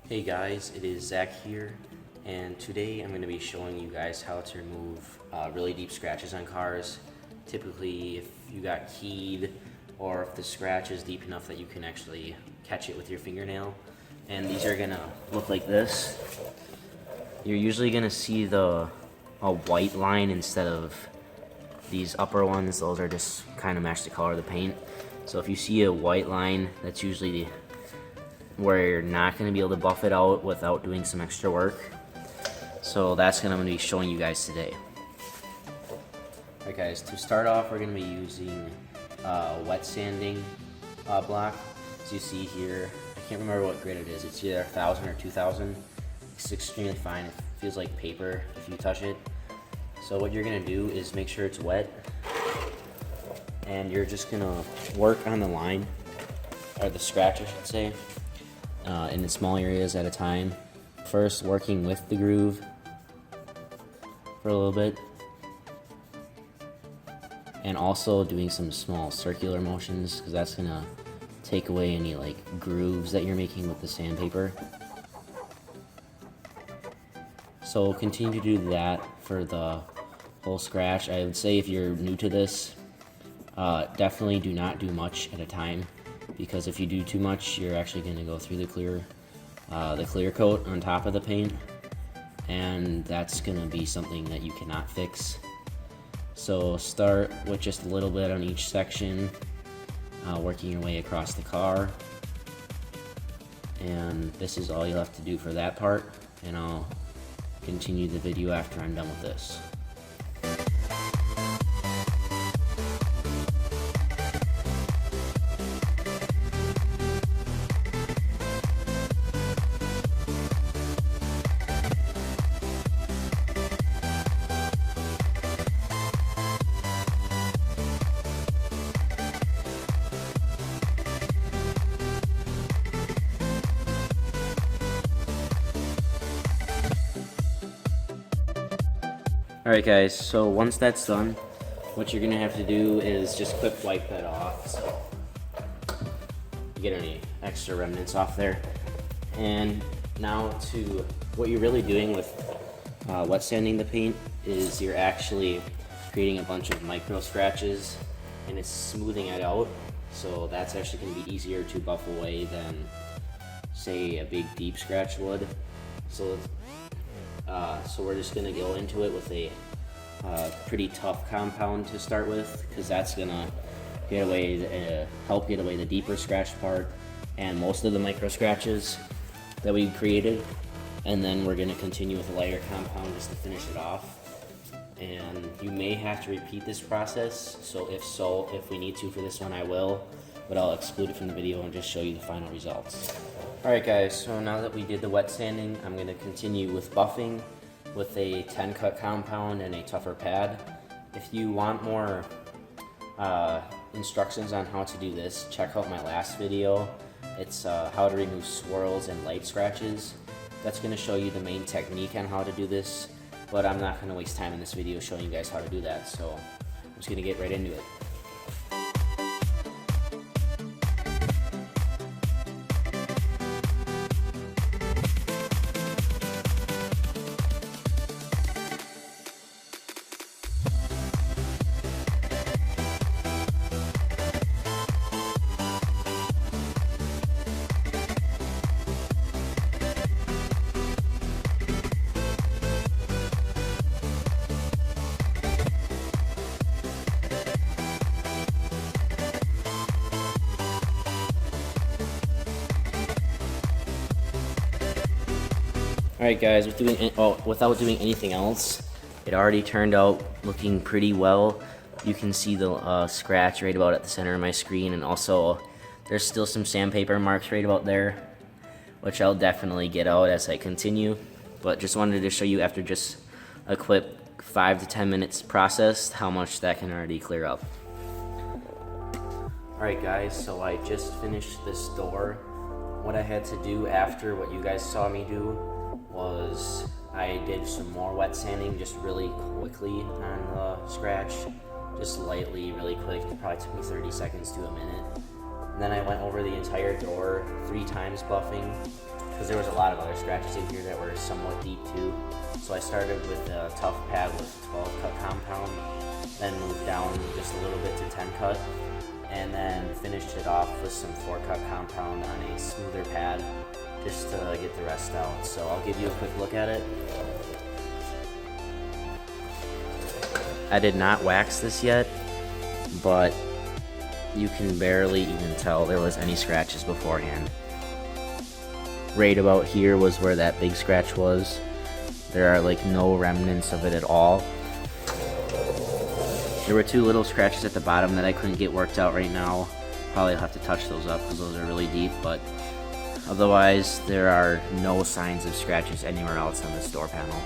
Hey guys, it is Zach here, and today I'm going to be showing you guys how to remove really deep scratches on cars. Typically, if you got keyed or if the scratch is deep enough that you can actually catch it with your fingernail. And these are going to look like this. You're usually going to see a white line instead of these upper ones. Those are just kind of match the color of the paint. So if you see a white line, that's usually where you're not going to be able to buff it out without doing some extra work. So that's what I'm going to be showing you guys today. Alright guys, to start off we're going to be using a wet sanding block. As you see here, I can't remember what grade it is. It's either 1000 or 2000. It's extremely fine. It feels like paper if you touch it. So what you're going to do is make sure it's wet, and you're just going to work on the line, or the scratch I should say, in the small areas at a time. First working with the groove for a little bit, and also doing some small circular motions, because that's gonna take away any like grooves that you're making with the sandpaper. So continue to do that for the whole scratch. I would say if you're new to this, definitely do not do much at a time, because if you do too much, you're actually going to go through the clear coat on top of the paint, and that's going to be something that you cannot fix. So start with just a little bit on each section, working your way across the car, and this is all you'll have to do for that part, and I'll continue the video after I'm done with this. Alright guys, so once that's done, what you're going to have to do is just quick wipe that off, so you get any extra remnants off there. And now to what you're really doing with wet sanding the paint is you're actually creating a bunch of micro scratches, and it's smoothing it out, so that's actually going to be easier to buff away than say a big deep scratch would. So we're just gonna go into it with a pretty tough compound to start with, because that's gonna help get away the deeper scratch part and most of the micro scratches that we created. And then we're gonna continue with a lighter compound just to finish it off. And you may have to repeat this process. So if we need to for this one, I will, but I'll exclude it from the video and just show you the final results. Alright guys, so now that we did the wet sanding, I'm going to continue with buffing with a 10 cut compound and a tougher pad. If you want more instructions on how to do this, check out my last video. It's how to remove swirls and light scratches. That's going to show you the main technique on how to do this, but I'm not going to waste time in this video showing you guys how to do that, so I'm just going to get right into it. Alright guys, without doing anything else, it already turned out looking pretty well. You can see the scratch right about at the center of my screen, and also there's still some sandpaper marks right about there, which I'll definitely get out as I continue. But just wanted to show you after just a quick 5 to 10 minutes process how much that can already clear up. Alright guys, so I just finished this door. What I had to do after what you guys saw me do was I did some more wet sanding just really quickly on the scratch, just lightly, really quick. It probably took me 30 seconds to a minute. And then I went over the entire door 3 times buffing, because there was a lot of other scratches in here that were somewhat deep too. So I started with a tough pad with 12 cut compound, then moved down just a little bit to 10 cut, and then finished it off with some 4 cut compound on a smoother pad just to get the rest out. So I'll give you a quick look at it. I did not wax this yet, but you can barely even tell there was any scratches beforehand. Right about here was where that big scratch was. There are like no remnants of it at all. There were 2 little scratches at the bottom that I couldn't get worked out right now. Probably have to touch those up because those are really deep, but otherwise there are no signs of scratches anywhere else on this door panel.